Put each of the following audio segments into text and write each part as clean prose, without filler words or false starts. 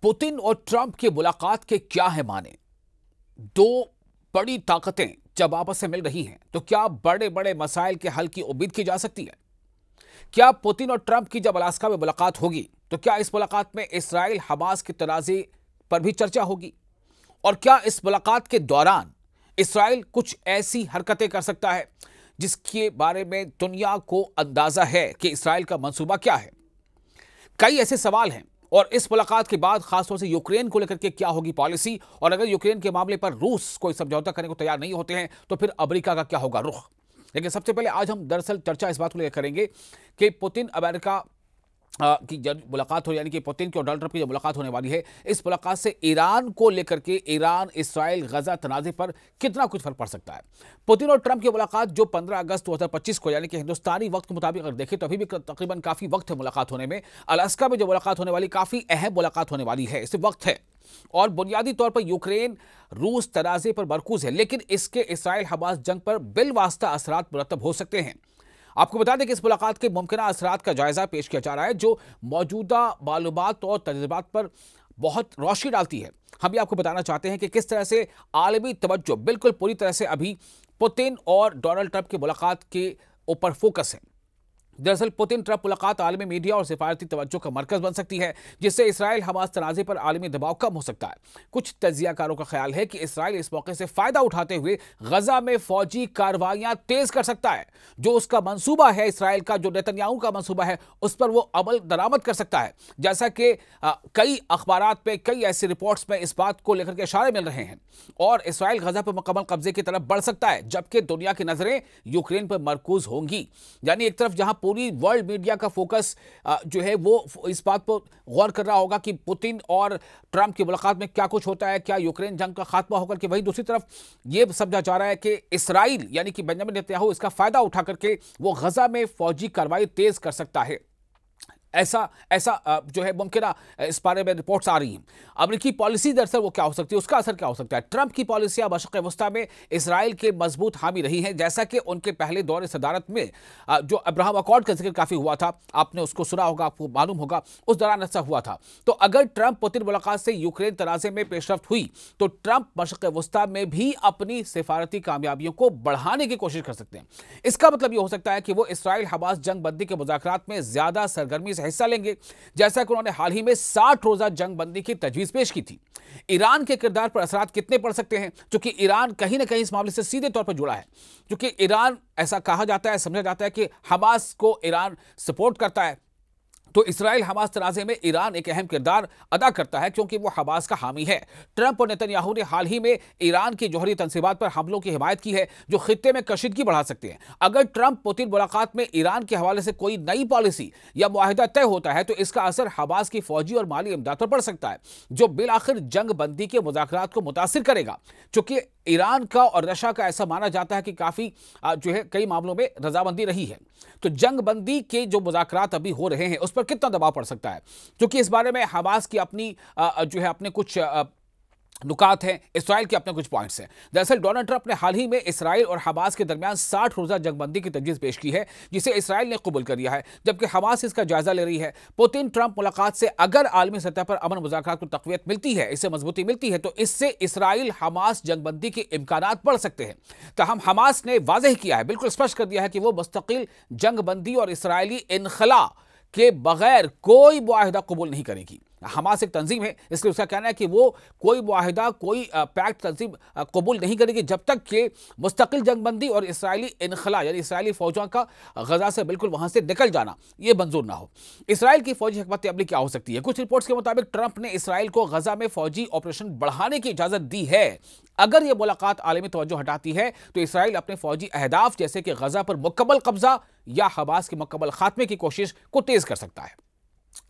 Putin और Trump की मुलाकात के क्या है माने? दो बड़ी ताकतें जब आपस से मिल रही हैं तो क्या बड़े बड़े मसाइल के हल की उम्मीद की जा सकती है? क्या पुतिन और ट्रंप की जब अलास्का में मुलाकात होगी तो क्या इस मुलाकात में इसराइल हमास के तनाज़े पर भी चर्चा होगी? और क्या इस मुलाकात के दौरान इसराइल कुछ ऐसी हरकतें कर सकता है जिसके बारे में दुनिया को अंदाजा है कि इसराइल का मंसूबा क्या है? कई ऐसे सवाल हैं और इस मुलाकात के बाद खासतौर से यूक्रेन को लेकर के क्या होगी पॉलिसी, और अगर यूक्रेन के मामले पर रूस कोई समझौता करने को तैयार नहीं होते हैं तो फिर अमेरिका का क्या होगा रुख। लेकिन सबसे पहले आज हम दरअसल चर्चा इस बात को लेकर करेंगे कि पुतिन अमेरिका की जब मुलाकात हो, यानी कि पुतिन की और डोनाल्ड ट्रंप की जब मुलाकात होने वाली है, इस मुलाकात से ईरान को लेकर के ईरान इसराइल गजा तनाज़े पर कितना कुछ फर्क पड़ सकता है। पुतिन और ट्रंप की मुलाकात जो 15 अगस्त 2025 को, यानी कि हिंदुस्तानी वक्त के मुताबिक अगर देखें तो अभी भी तकरीबन काफ़ी वक्त है मुलाकात होने में। अलास्का में जो मुलाकात होने वाली काफ़ी अहम मुलाकात होने वाली है, इसे वक्त है और बुनियादी तौर पर यूक्रेन रूस तनाज़े पर मरकूज है, लेकिन इसके इसराइल हमास जंग पर बिलवास्ता असरात मुरतब हो सकते हैं। आपको बता दें कि इस मुलाकात के मुमकिन असरात का जायजा पेश किया जा रहा है जो मौजूदा मालूमात और तजुर्बात पर बहुत रोशनी डालती है। हम ये आपको बताना चाहते हैं कि किस तरह से आलमी तवज्जो बिल्कुल पूरी तरह से अभी पुतिन और डोनाल्ड ट्रंप की मुलाकात के ऊपर फोकस है। दरअसल पुतिन ट्रंप मुलाकात आलमी मीडिया और सिफारती तवज्जो का मरकज बन सकती है, जिससे इसराइल हमास तनाज़े पर आलमी दबाव कम हो सकता है। कुछ तजियाकारों का ख्याल है कि इसराइल इस मौके से फायदा उठाते हुए गजा में फौजी कार्रवाइयां तेज कर सकता है। जो उसका मंसूबा है इसराइल का, जो नेतन्याहू का मंसूबा है, उस पर वो अमल दरामद कर सकता है। जैसा कि कई अखबारात में कई ऐसी रिपोर्ट्स में इस बात को लेकर के इशारे मिल रहे हैं और इसराइल गजा पर मुकम्मल कब्जे की तरफ बढ़ सकता है, जबकि दुनिया की नजरें यूक्रेन पर मरकूज होंगी। यानी एक तरफ जहां पूरी वर्ल्ड मीडिया का फोकस जो है वो इस बात पर गौर कर रहा होगा कि पुतिन और ट्रंप की मुलाकात में क्या कुछ होता है, क्या यूक्रेन जंग का खात्मा होकर के, वहीं दूसरी तरफ ये समझा जा रहा है कि इसराइल यानी कि बेंजामिन नेतन्याहू इसका फायदा उठा करके वो गजा में फौजी कार्रवाई तेज कर सकता है। ऐसा ऐसा जो है मुमकिन इस बारे में रिपोर्ट्स आ रही हैं। अमेरिकी पॉलिसी दरअसल वो क्या हो सकती है, उसका असर क्या हो सकता है। ट्रंप की पॉलिसियां मशरक़ वस्ता में इसराइल के मजबूत हामी रही हैं, जैसा कि उनके पहले दौरे सदारत में जो अब्राहम अकॉर्ड का जिक्र काफ़ी हुआ था, आपने उसको सुना होगा, आपको मालूम होगा, उस दौरान ऐसा हुआ था। तो अगर ट्रंप पुतिन मुलाकात से यूक्रेन तनाज़े में पेशरफ्त हुई तो ट्रंप मशरक़ वस्ता में भी अपनी सिफारती कामयाबियों को बढ़ाने की कोशिश कर सकते हैं। इसका मतलब ये हो सकता है कि वो इसराइल हमास जंग बंदी के मुज़ाकरात में ज़्यादा सरगर्मी हिस्सा लेंगे, जैसा कि उन्होंने हाल ही में 60 रोजा जंग बंदी की तजवीज पेश की थी। ईरान के किरदार पर असरात कितने पड़ सकते हैं, क्योंकि ईरान कहीं ना कहीं इस मामले से सीधे तौर पर जुड़ा है, क्योंकि ईरान, ऐसा कहा जाता है, समझा जाता है कि हमास को ईरान सपोर्ट करता है। तो इसराइल हमास तनाज़े में ईरान एक अहम किरदार अदा करता है क्योंकि वो हमास का हामी है। ट्रंप और नेतन्याहू ने हाल ही में ईरान की जौहरी तंसीबात पर हमलों की हिमायत की है जो खित्ते में कशीदगी बढ़ा सकते हैं। अगर ट्रंप पुतिन मुलाकात में ईरान के हवाले से कोई नई पॉलिसी या मुआहिदा तय होता है तो इसका असर हमास की फौजी और माली इमदाद पर पड़ सकता है, जो बिलाखिर जंग बंदी के मुज़ाकरात को मुतासिर करेगा। चूंकि ईरान का और रशिया का ऐसा माना जाता है कि काफ़ी जो है कई मामलों में रजामंदी रही है, तो जंग बंदी के जो मुज़ाकरात अभी हो रहे हैं उस पर कितना दबाव पड़ सकता है, क्योंकि इस बारे में हमास की अपनी जो है अपने कुछ नुकात हैं, इसराइल के अपने कुछ पॉइंट्स हैं। दरअसल डोनाल्ड ट्रंप ने हाल ही में इसराइल और हमास के दरमियान 60 रोजा जंगबंदी की तजवीज़ पेश की है, जिसे इसराइल ने कबूल कर लिया है, जबकि हमास इसका जायजा ले रही है। पुतिन ट्रंप मुलाकात से अगर आलमी सतह पर अमन मुज़ाकरात को तक़वियत मिलती है, इससे मजबूती मिलती है, तो इससे इसराइल हमास जंगबंदी के इम्कानात बढ़ सकते हैं। तहम हमास ने वाज़ेह किया है, बिल्कुल स्पष्ट कर दिया है कि वो मुस्तकिल जंगबंदी और इसराइली इनखला के बगैर कोई मुआहिदा कबूल नहीं करेगी। हमास एक तंजीम है, इसलिए उसका कहना है कि वो कोई मुआहिदा, कोई पैक्ट तंजीम कबूल नहीं करेगी जब तक कि मुस्तकिल जंगबंदी और इसराइली इनखला यानी इसराइली फौजों का गजा से बिल्कुल वहां से निकल जाना ये मंजूर ना हो। इसराइल की फौजी हिकमत अमली क्या हो सकती है? कुछ रिपोर्ट्स के मुताबिक ट्रंप ने इसराइल को गजा में फौजी ऑपरेशन बढ़ाने की इजाजत दी है। अगर यह मुलाकात आलमी तवज्जो हटाती है तो इसराइल अपने फौजी अहदाफ जैसे कि गजा पर मुकम्मल कब्जा या हमास के मुकम्मल खात्मे की कोशिश को तेज कर सकता है।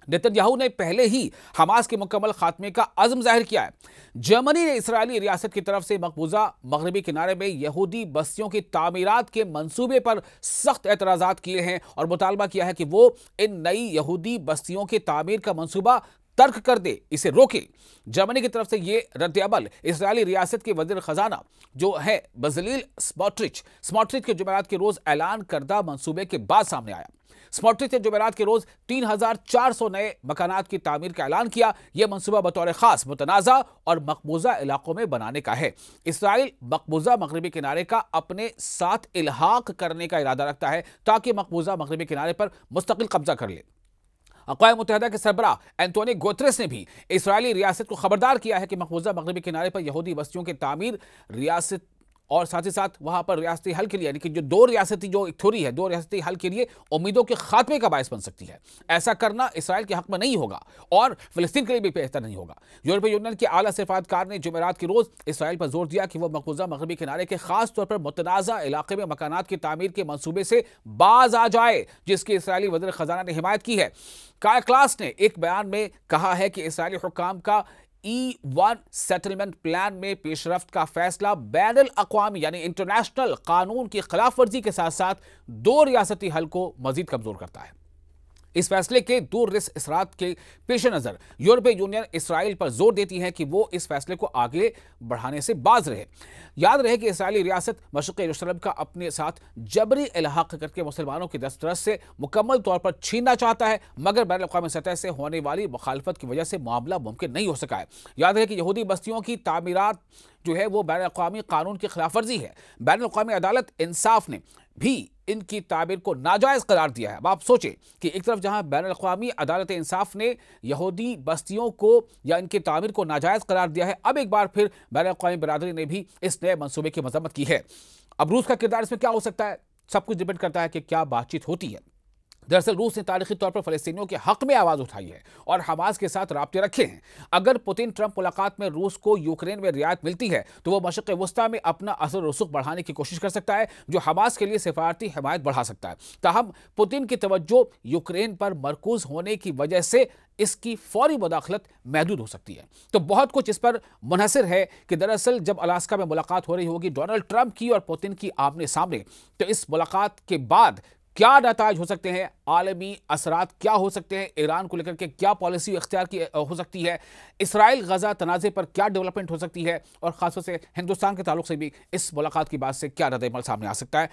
नेतन्याहू ने पहले ही हमास के मुकम्मल खात्मे का अज़्म जाहिर किया है। जर्मनी ने इसराइली रियासत की तरफ से मकबूजा मगरबी किनारे में यहूदी बस्तियों की तामीरात के मंसूबे पर सख्त एतराज़ात किए हैं और मुतालबा किया है कि वो इन नई यहूदी बस्तियों की तामीर का मंसूबा तर्क कर दे, इसे रोके। जर्मनी की तरफ से ये रद्द-ए-अमल इजरायली रियासत के वजीर खजाना जो है बजलील स्मोट्रिच के जुमेरात के रोज ऐलान करदा मंसूबे के बाद सामने आया। स्मोट्रिच ने जुमेरात के रोज 3400 नए मकानात की तामीर का ऐलान किया। यह मंसूबा बतौर खास मुतनाज़ा और मकबूजा इलाकों में बनाने का है। इसराइल मकबूजा मगरबी किनारे का अपने साथ इल्हाक करने का इरादा रखता है ताकि मकबूजा मगरबी किनारे पर मुस्तकिल कब्जा कर ले। अक़वाम मुत्तहिदा के सरबराह एंटोनियो गुतेरेस ने भी इस्राएली रियासत को खबरदार किया है कि मकबूजा मगरबी किनारे पर यहूदी बस्तियों की तामीर रियासत और साथ ही साथ वहां पर रियासती हल के लिए, यानी कि जो दो रियासती हल के लिए उम्मीदों के खात्मे का बायस बन सकती है। ऐसा करना इसराइल के हक में नहीं होगा और फिलिस्तीन के लिए भी बेहतर नहीं होगा। यूरोपीय यूनियन के आला सिफारतकार ने जुमेरात के रोज इसराइल पर जोर दिया कि वह मकबूजा मगरबी किनारे के खास तौर पर मुतनाज़ा इलाके में मकानात की तामीर के मंसूबे से बाज आ जाए, जिसकी इसराइली वज़ीर ख़ज़ाना ने हिमायत की है। काया क्लास ने एक बयान में कहा है कि इसराइली हुक्काम का E1 सेटलमेंट प्लान में पेशरफ्त का फैसला बैनुल अक़वामी यानी इंटरनेशनल कानून की खिलाफ वर्जी के साथ साथ दो रियासती हल को मजीद कमजोर करता है। इस फैसले के दूर रिस असरात के पेश नज़र यूरोपीय यूनियन इसराइल पर जोर देती है कि वो इस फैसले को आगे बढ़ाने से बाज रहे। याद रहे कि इसराइली रियासत मशरिक़ यरूशलेम का अपने साथ जबरी इल्हाक़ करके मुसलमानों की दस्तरस से मुकम्मल तौर पर छीनना चाहता है, मगर बैनुल अक़वामी सतह से होने वाली मुखालफत की वजह से मामला मुमकिन नहीं हो सका है। याद रहे कि यहूदी बस्तियों की तामीरात जो है वो बैनुल अक़वामी कानून की खिलाफ वर्जी है। बैनुल अक़वामी अदालत इंसाफ ने भी इनकी ताबीर को नाजायज़ करार दिया है। अब आप सोचें कि एक तरफ जहां बैनुल अक़वामी अदालत इंसाफ ने यहूदी बस्तियों को या इनकी तामीर को नाजायज़ करार दिया है, अब एक बार फिर बैनुल अक़वामी बरादरी ने भी इस नए मंसूबे की मजम्मत की है। अब रूस का किरदार इसमें क्या हो सकता है? सब कुछ डिपेंड करता है कि क्या बातचीत होती है। दरअसल रूस ने तारीखी तौर पर फ़लस्तीनियों के हक में आवाज़ उठाई है और हमास के साथ राब्ते रखे हैं। अगर पुतिन ट्रंप मुलाकात में रूस को यूक्रेन में रियायत मिलती है तो वो मशरिक़ वस्ता में अपना असर रसूख बढ़ाने की कोशिश कर सकता है, जो हमास के लिए सिफारती हिमायत बढ़ा सकता है। ताहम पुतिन की तवज्जो यूक्रेन पर मरकूज होने की वजह से इसकी फौरी मुदाखलत महदूद हो सकती है। तो बहुत कुछ इस पर मुनहसर है कि दरअसल जब अलास्का में मुलाकात हो रही होगी डोनाल्ड ट्रंप की और पुतिन की आमने सामने, तो इस मुलाकात के बाद क्या नताइज हो सकते हैं, आलमी असरात क्या हो सकते हैं, ईरान को लेकर के क्या पॉलिसी इख्तियार की हो सकती है, इसराइल गजा तनाज़े पर क्या डेवलपमेंट हो सकती है, और खासतौर से हिंदुस्तान के ताल्लुक से भी इस मुलाकात की बात से क्या रद्द-ए-अमल सामने आ सकता है।